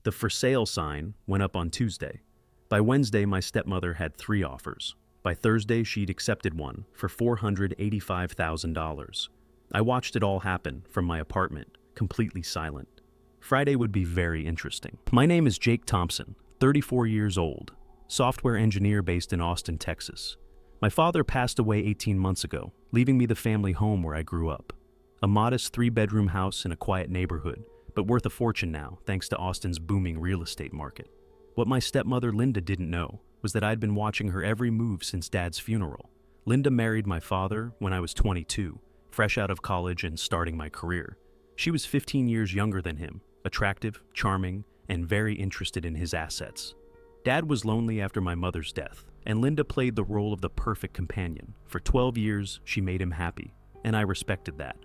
The for sale sign went up on Tuesday. By Wednesday, my stepmother had 3 offers. By Thursday, she'd accepted one for $485,000. I watched it all happen from my apartment, completely silent. Friday would be very interesting. My name is Jake Thompson, 34 years old, software engineer based in Austin, Texas. My father passed away 18 months ago, leaving me the family home where I grew up. A modest 3-bedroom house in a quiet neighborhood, but worth a fortune now thanks to Austin's booming real estate market. What my stepmother Linda didn't know was that I'd been watching her every move since Dad's funeral. Linda married my father when I was 22, fresh out of college and starting my career. She was 15 years younger than him, attractive, charming, and very interested in his assets. Dad was lonely after my mother's death, and Linda played the role of the perfect companion. For 12 years, she made him happy, and I respected that.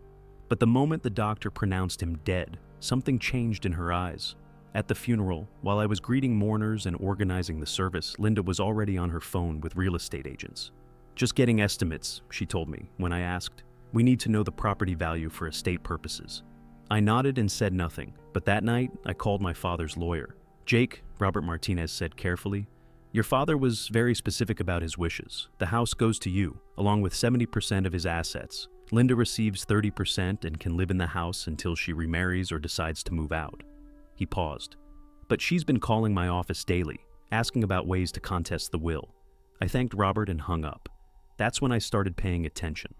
But the moment the doctor pronounced him dead, something changed in her eyes. At the funeral, while I was greeting mourners and organizing the service, Linda was already on her phone with real estate agents. "Just getting estimates," she told me when I asked. "We need to know the property value for estate purposes." I nodded and said nothing, but that night I called my father's lawyer. "Jake," Robert Martinez said carefully, "your father was very specific about his wishes. The house goes to you, along with 70% of his assets. Linda receives 30% and can live in the house until she remarries or decides to move out." He paused. "But she's been calling my office daily, asking about ways to contest the will." I thanked Robert and hung up. That's when I started paying attention.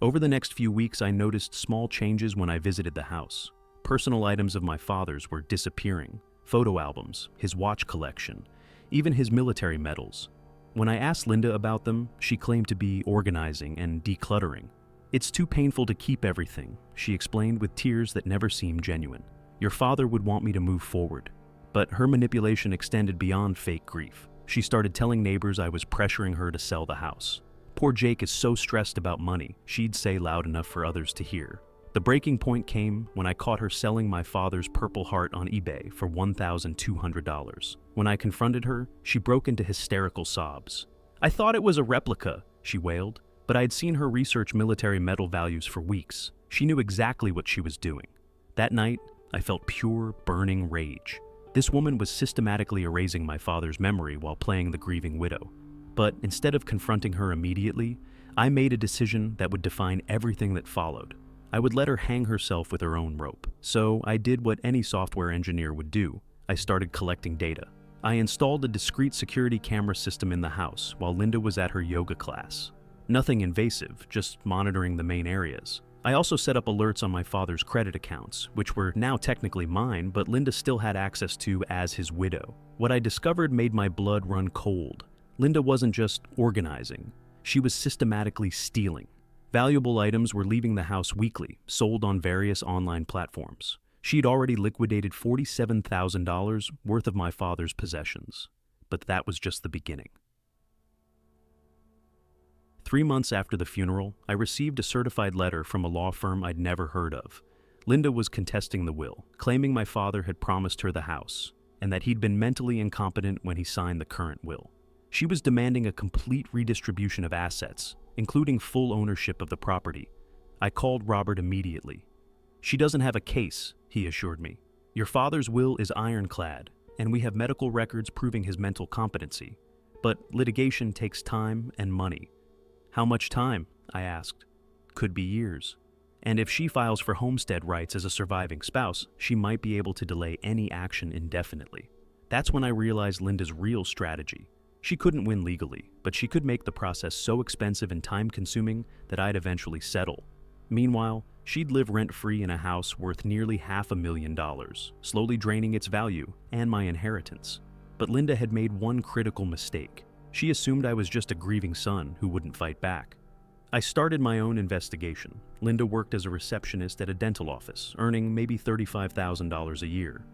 Over the next few weeks, I noticed small changes when I visited the house. Personal items of my father's were disappearing. Photo albums, his watch collection, even his military medals. When I asked Linda about them, she claimed to be organizing and decluttering. "It's too painful to keep everything," she explained with tears that never seemed genuine. "Your father would want me to move forward." But her manipulation extended beyond fake grief. She started telling neighbors I was pressuring her to sell the house. "Poor Jake is so stressed about money," she'd say loud enough for others to hear. The breaking point came when I caught her selling my father's Purple Heart on eBay for $1,200. When I confronted her, she broke into hysterical sobs. "I thought it was a replica," she wailed, but I'd seen her research military medal values for weeks. She knew exactly what she was doing. That night, I felt pure, burning rage. This woman was systematically erasing my father's memory while playing the grieving widow. But instead of confronting her immediately, I made a decision that would define everything that followed. I would let her hang herself with her own rope. So I did what any software engineer would do. I started collecting data. I installed a discrete security camera system in the house while Linda was at her yoga class. Nothing invasive, just monitoring the main areas. I also set up alerts on my father's credit accounts, which were now technically mine, but Linda still had access to as his widow. What I discovered made my blood run cold. Linda wasn't just organizing, she was systematically stealing. Valuable items were leaving the house weekly, sold on various online platforms. She'd already liquidated $47,000 worth of my father's possessions. But that was just the beginning. 3 months after the funeral, I received a certified letter from a law firm I'd never heard of. Linda was contesting the will, claiming my father had promised her the house, and that he'd been mentally incompetent when he signed the current will. She was demanding a complete redistribution of assets, including full ownership of the property. I called Robert immediately. "She doesn't have a case," he assured me. "Your father's will is ironclad, and we have medical records proving his mental competency. But litigation takes time and money." "How much time?" I asked. "Could be years. And if she files for homestead rights as a surviving spouse, she might be able to delay any action indefinitely." That's when I realized Linda's real strategy. She couldn't win legally, but she could make the process so expensive and time-consuming that I'd eventually settle. Meanwhile, she'd live rent-free in a house worth nearly $500,000, slowly draining its value and my inheritance. But Linda had made one critical mistake. She assumed I was just a grieving son who wouldn't fight back. I started my own investigation. Linda worked as a receptionist at a dental office, earning maybe $35,000 a year.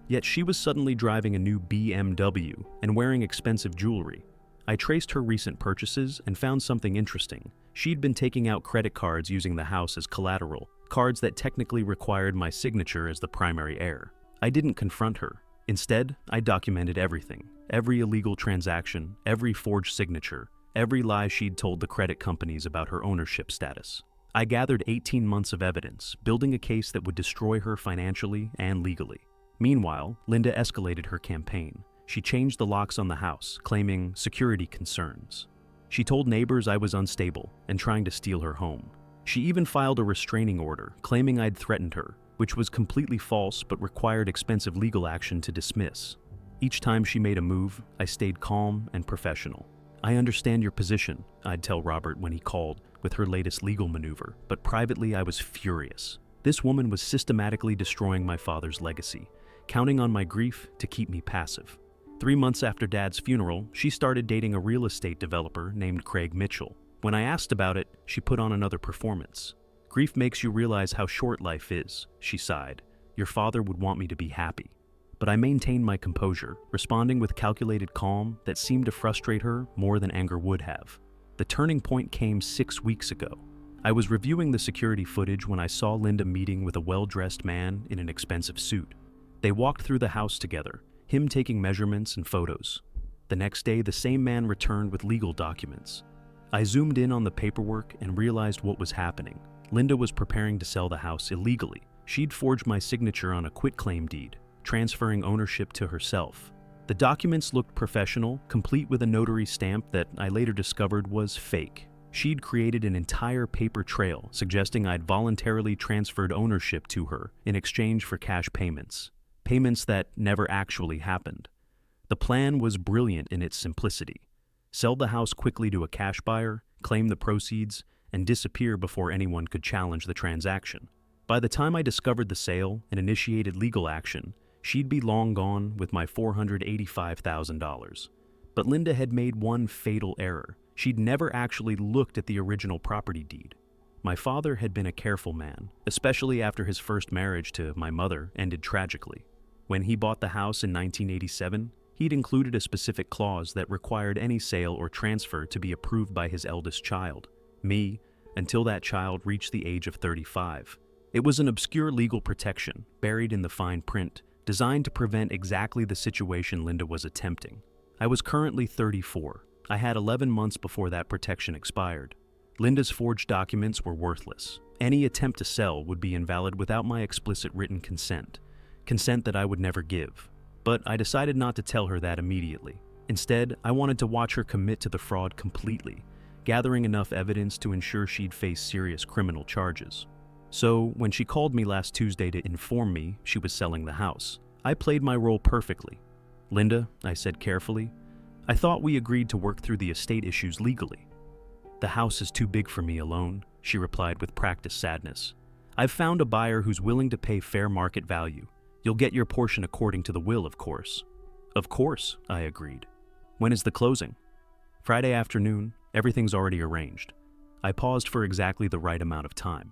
Yet she was suddenly driving a new BMW and wearing expensive jewelry. I traced her recent purchases and found something interesting. She'd been taking out credit cards using the house as collateral, cards that technically required my signature as the primary heir. I didn't confront her. Instead, I documented everything. Every illegal transaction, every forged signature, every lie she'd told the credit companies about her ownership status. I gathered 18 months of evidence, building a case that would destroy her financially and legally. Meanwhile, Linda escalated her campaign. She changed the locks on the house, claiming security concerns. She told neighbors I was unstable and trying to steal her home. She even filed a restraining order, claiming I'd threatened her, which was completely false but required expensive legal action to dismiss. Each time she made a move, I stayed calm and professional. "I understand your position," I'd tell Robert when he called with her latest legal maneuver, but privately I was furious. This woman was systematically destroying my father's legacy, counting on my grief to keep me passive. 3 months after Dad's funeral, she started dating a real estate developer named Craig Mitchell. When I asked about it, she put on another performance. "Grief makes you realize how short life is," she sighed. "Your father would want me to be happy." But I maintained my composure, responding with calculated calm that seemed to frustrate her more than anger would have. The turning point came 6 weeks ago. I was reviewing the security footage when I saw Linda meeting with a well-dressed man in an expensive suit. They walked through the house together, him taking measurements and photos. The next day, the same man returned with legal documents. I zoomed in on the paperwork and realized what was happening. Linda was preparing to sell the house illegally. She'd forged my signature on a quitclaim deed, transferring ownership to herself. The documents looked professional, complete with a notary stamp that I later discovered was fake. She'd created an entire paper trail suggesting I'd voluntarily transferred ownership to her in exchange for cash payments. Payments that never actually happened. The plan was brilliant in its simplicity. Sell the house quickly to a cash buyer, claim the proceeds, and disappear before anyone could challenge the transaction. By the time I discovered the sale and initiated legal action, she'd be long gone with my $485,000. But Linda had made one fatal error. She'd never actually looked at the original property deed. My father had been a careful man, especially after his first marriage to my mother ended tragically. When he bought the house in 1987, he'd included a specific clause that required any sale or transfer to be approved by his eldest child, me, until that child reached the age of 35. It was an obscure legal protection, buried in the fine print, designed to prevent exactly the situation Linda was attempting. I was currently 34. I had 11 months before that protection expired. Linda's forged documents were worthless. Any attempt to sell would be invalid without my explicit written consent that I would never give. But I decided not to tell her that immediately. Instead, I wanted to watch her commit to the fraud completely, gathering enough evidence to ensure she'd face serious criminal charges. So, when she called me last Tuesday to inform me she was selling the house, I played my role perfectly. "Linda," I said carefully, "I thought we agreed to work through the estate issues legally." "The house is too big for me alone," she replied with practiced sadness. "I've found a buyer who's willing to pay fair market value. You'll get your portion according to the will, of course." "Of course," I agreed. "When is the closing?" "Friday afternoon. Everything's already arranged." I paused for exactly the right amount of time.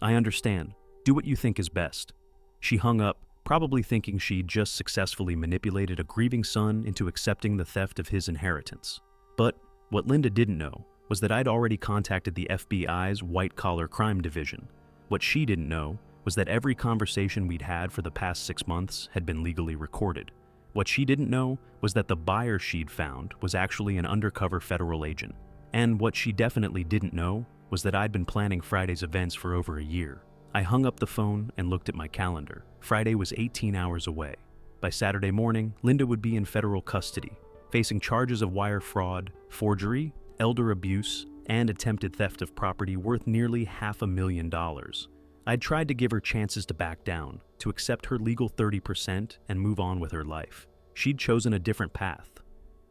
"I understand. Do what you think is best." She hung up, probably thinking she'd just successfully manipulated a grieving son into accepting the theft of his inheritance. But what Linda didn't know was that I'd already contacted the FBI's white-collar crime division. What she didn't know was that every conversation we'd had for the past 6 months had been legally recorded. What she didn't know was that the buyer she'd found was actually an undercover federal agent. And what she definitely didn't know was that I'd been planning Friday's events for over a year. I hung up the phone and looked at my calendar. Friday was 18 hours away. By Saturday morning, Linda would be in federal custody, facing charges of wire fraud, forgery, elder abuse, and attempted theft of property worth nearly $500,000. I'd tried to give her chances to back down, to accept her legal 30% and move on with her life. She'd chosen a different path.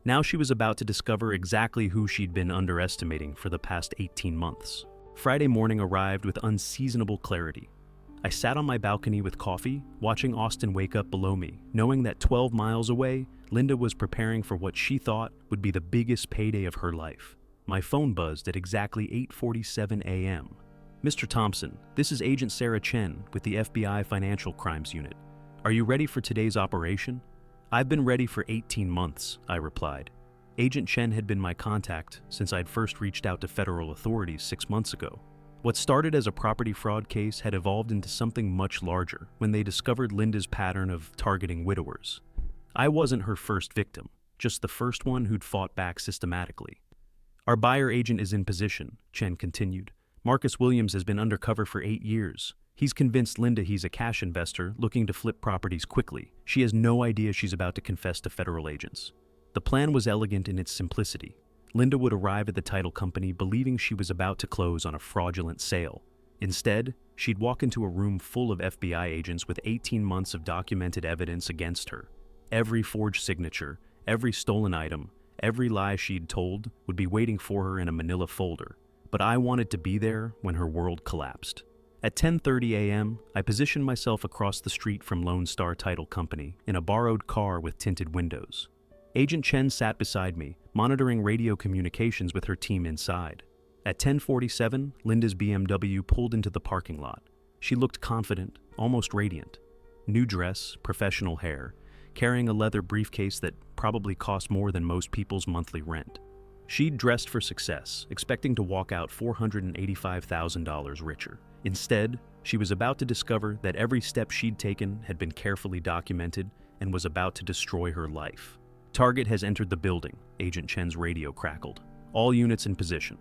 Now she was about to discover exactly who she'd been underestimating for the past 18 months. Friday morning arrived with unseasonable clarity. I sat on my balcony with coffee, watching Austin wake up below me, knowing that 12 miles away, Linda was preparing for what she thought would be the biggest payday of her life. My phone buzzed at exactly 8:47 a.m. "Mr. Thompson, this is Agent Sarah Chen with the FBI Financial Crimes Unit. Are you ready for today's operation?" "I've been ready for 18 months, I replied. Agent Chen had been my contact since I'd first reached out to federal authorities 6 months ago. What started as a property fraud case had evolved into something much larger when they discovered Linda's pattern of targeting widowers. I wasn't her first victim, just the first one who'd fought back systematically. "Our buyer agent is in position," Chen continued. "Marcus Williams has been undercover for 8 years. He's convinced Linda he's a cash investor looking to flip properties quickly. She has no idea she's about to confess to federal agents. The plan was elegant in its simplicity. Linda would arrive at the title company believing she was about to close on a fraudulent sale. Instead, she'd walk into a room full of FBI agents with 18 months of documented evidence against her. Every forged signature, every stolen item, every lie she'd told would be waiting for her in a manila folder. But I wanted to be there when her world collapsed. At 10:30 a.m., I positioned myself across the street from Lone Star Title Company in a borrowed car with tinted windows. Agent Chen sat beside me, monitoring radio communications with her team inside. At 10:47, Linda's BMW pulled into the parking lot. She looked confident, almost radiant. New dress, professional hair, carrying a leather briefcase that probably cost more than most people's monthly rent. She'd dressed for success, expecting to walk out $485,000 richer. Instead, she was about to discover that every step she'd taken had been carefully documented and was about to destroy her life. "Target has entered the building," Agent Chen's radio crackled. "All units in position."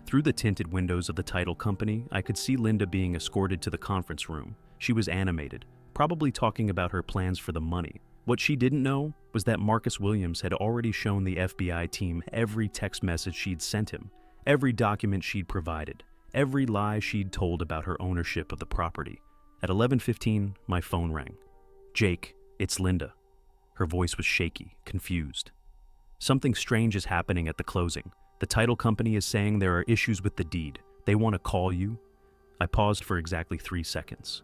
Through the tinted windows of the title company, I could see Linda being escorted to the conference room. She was animated, probably talking about her plans for the money. What she didn't know was that Marcus Williams had already shown the FBI team every text message she'd sent him, every document she'd provided, every lie she'd told about her ownership of the property. At 11:15, my phone rang. "Jake, it's Linda." Her voice was shaky, confused. "Something strange is happening at the closing. The title company is saying there are issues with the deed. They want to call you." I paused for exactly 3 seconds.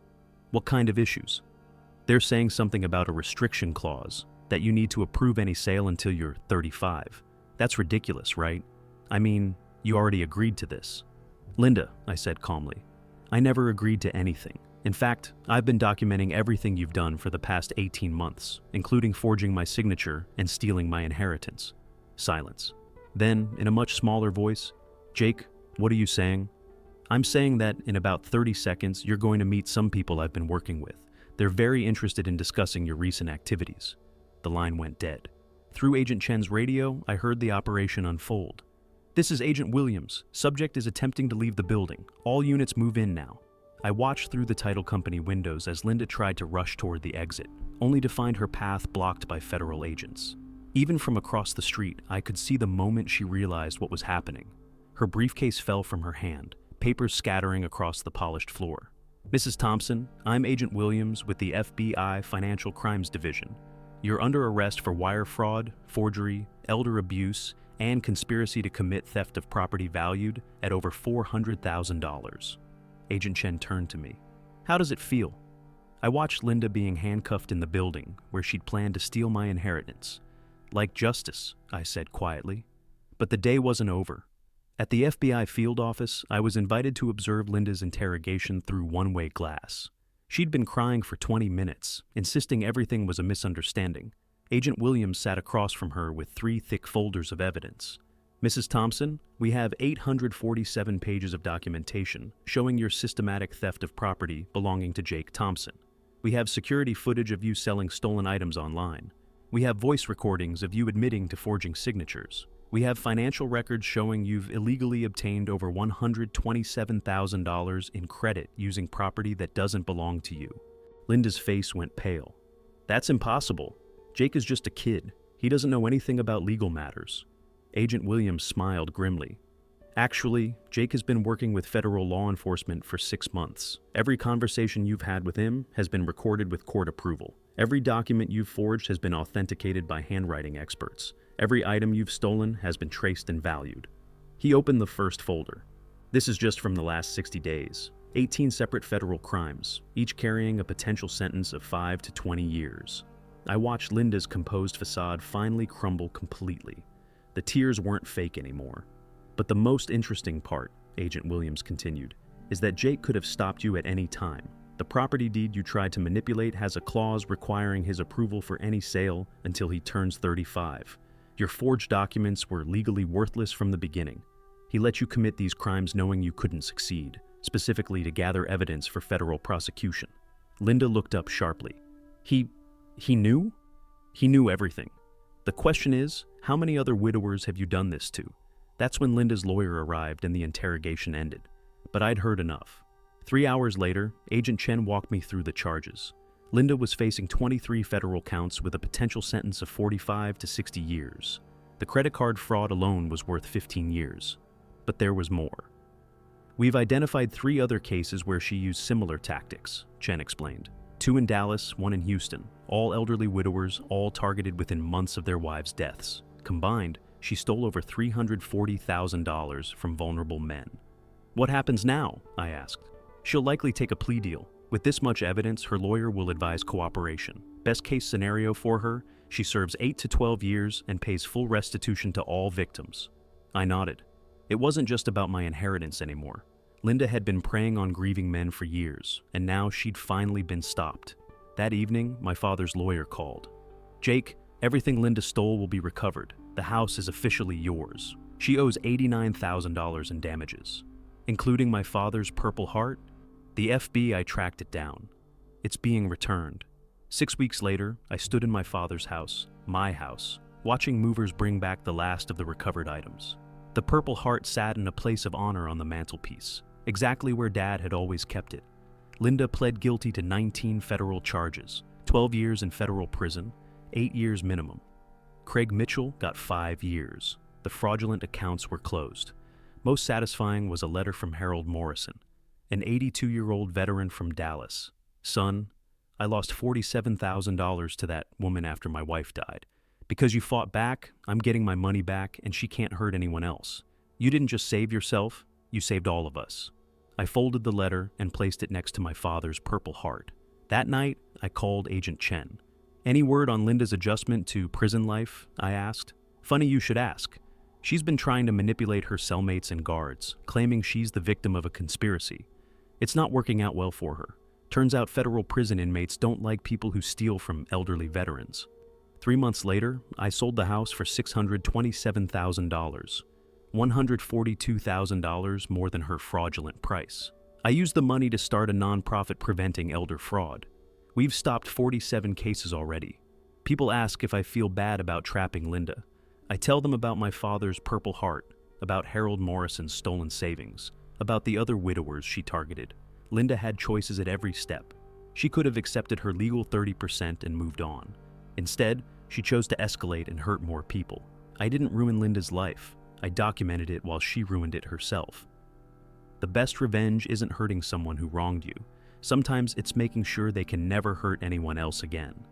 "What kind of issues?" "They're saying something about a restriction clause, that you need to approve any sale until you're 35. That's ridiculous, right? I mean, you already agreed to this." "Linda," I said calmly, "I never agreed to anything. In fact, I've been documenting everything you've done for the past 18 months, including forging my signature and stealing my inheritance." Silence. Then, in a much smaller voice, "Jake, what are you saying?" "I'm saying that in about 30 seconds, you're going to meet some people I've been working with. They're very interested in discussing your recent activities." The line went dead. Through Agent Chen's radio, I heard the operation unfold. "This is Agent Williams. Subject is attempting to leave the building. All units move in now." I watched through the title company windows as Linda tried to rush toward the exit, only to find her path blocked by federal agents. Even from across the street, I could see the moment she realized what was happening. Her briefcase fell from her hand, papers scattering across the polished floor. "Mrs. Thompson, I'm Agent Williams with the FBI Financial Crimes Division. You're under arrest for wire fraud, forgery, elder abuse, and conspiracy to commit theft of property valued at over $400,000. Agent Chen turned to me. "How does it feel?" I watched Linda being handcuffed in the building where she'd planned to steal my inheritance. "Like justice," I said quietly. But the day wasn't over. At the FBI field office, I was invited to observe Linda's interrogation through one-way glass. She'd been crying for 20 minutes, insisting everything was a misunderstanding. Agent Williams sat across from her with 3 thick folders of evidence. "Mrs. Thompson, we have 847 pages of documentation showing your systematic theft of property belonging to Jake Thompson. We have security footage of you selling stolen items online. We have voice recordings of you admitting to forging signatures. We have financial records showing you've illegally obtained over $127,000 in credit using property that doesn't belong to you." Linda's face went pale. "That's impossible. Jake is just a kid. He doesn't know anything about legal matters." Agent Williams smiled grimly. "Actually, Jake has been working with federal law enforcement for 6 months. Every conversation you've had with him has been recorded with court approval. Every document you've forged has been authenticated by handwriting experts. Every item you've stolen has been traced and valued." He opened the first folder. "This is just from the last 60 days. 18 separate federal crimes, each carrying a potential sentence of 5 to 20 years. I watched Linda's composed facade finally crumble completely. The tears weren't fake anymore. "But the most interesting part," Agent Williams continued, "is that Jake could have stopped you at any time. The property deed you tried to manipulate has a clause requiring his approval for any sale until he turns 35. Your forged documents were legally worthless from the beginning. He let you commit these crimes knowing you couldn't succeed, specifically to gather evidence for federal prosecution." Linda looked up sharply. He knew? "He knew everything. The question is, how many other widowers have you done this to?" That's when Linda's lawyer arrived and the interrogation ended. But I'd heard enough. 3 hours later, Agent Chen walked me through the charges. Linda was facing 23 federal counts with a potential sentence of 45 to 60 years. The credit card fraud alone was worth 15 years. But there was more. We've identified 3 other cases where she used similar tactics, Chen explained. 2 in Dallas, 1 in Houston, all elderly widowers, all targeted within months of their wives' deaths. Combined, she stole over $340,000 from vulnerable men. What happens now? I asked. She'll likely take a plea deal. With this much evidence, her lawyer will advise cooperation. Best case scenario for her, she serves 8 to 12 years and pays full restitution to all victims. I nodded. It wasn't just about my inheritance anymore. Linda had been preying on grieving men for years, and now she'd finally been stopped. That evening, my father's lawyer called. "Jake, everything Linda stole will be recovered. The house is officially yours. She owes $89,000 in damages." Including my father's Purple Heart? The FBI tracked it down. It's being returned. 6 weeks later, I stood in my father's house, my house, watching movers bring back the last of the recovered items. The Purple Heart sat in a place of honor on the mantelpiece, exactly where Dad had always kept it. Linda pled guilty to 19 federal charges, 12 years in federal prison, 8 years minimum. Craig Mitchell got 5 years. The fraudulent accounts were closed. Most satisfying was a letter from Harold Morrison, an 82-year-old veteran from Dallas. "Son, I lost $47,000 to that woman after my wife died. Because you fought back, I'm getting my money back and she can't hurt anyone else. You didn't just save yourself, you saved all of us." I folded the letter and placed it next to my father's Purple Heart. That night, I called Agent Chen. "Any word on Linda's adjustment to prison life?" I asked. "Funny you should ask. She's been trying to manipulate her cellmates and guards, claiming she's the victim of a conspiracy. It's not working out well for her. Turns out federal prison inmates don't like people who steal from elderly veterans." 3 months later, I sold the house for $627,000, $142,000 more than her fraudulent price. I used the money to start a nonprofit preventing elder fraud. We've stopped 47 cases already. People ask if I feel bad about trapping Linda. I tell them about my father's Purple Heart, about Harold Morrison's stolen savings, about the other widowers she targeted. Linda had choices at every step. She could have accepted her legal 30% and moved on. Instead, she chose to escalate and hurt more people. I didn't ruin Linda's life. I documented it while she ruined it herself. The best revenge isn't hurting someone who wronged you. Sometimes it's making sure they can never hurt anyone else again.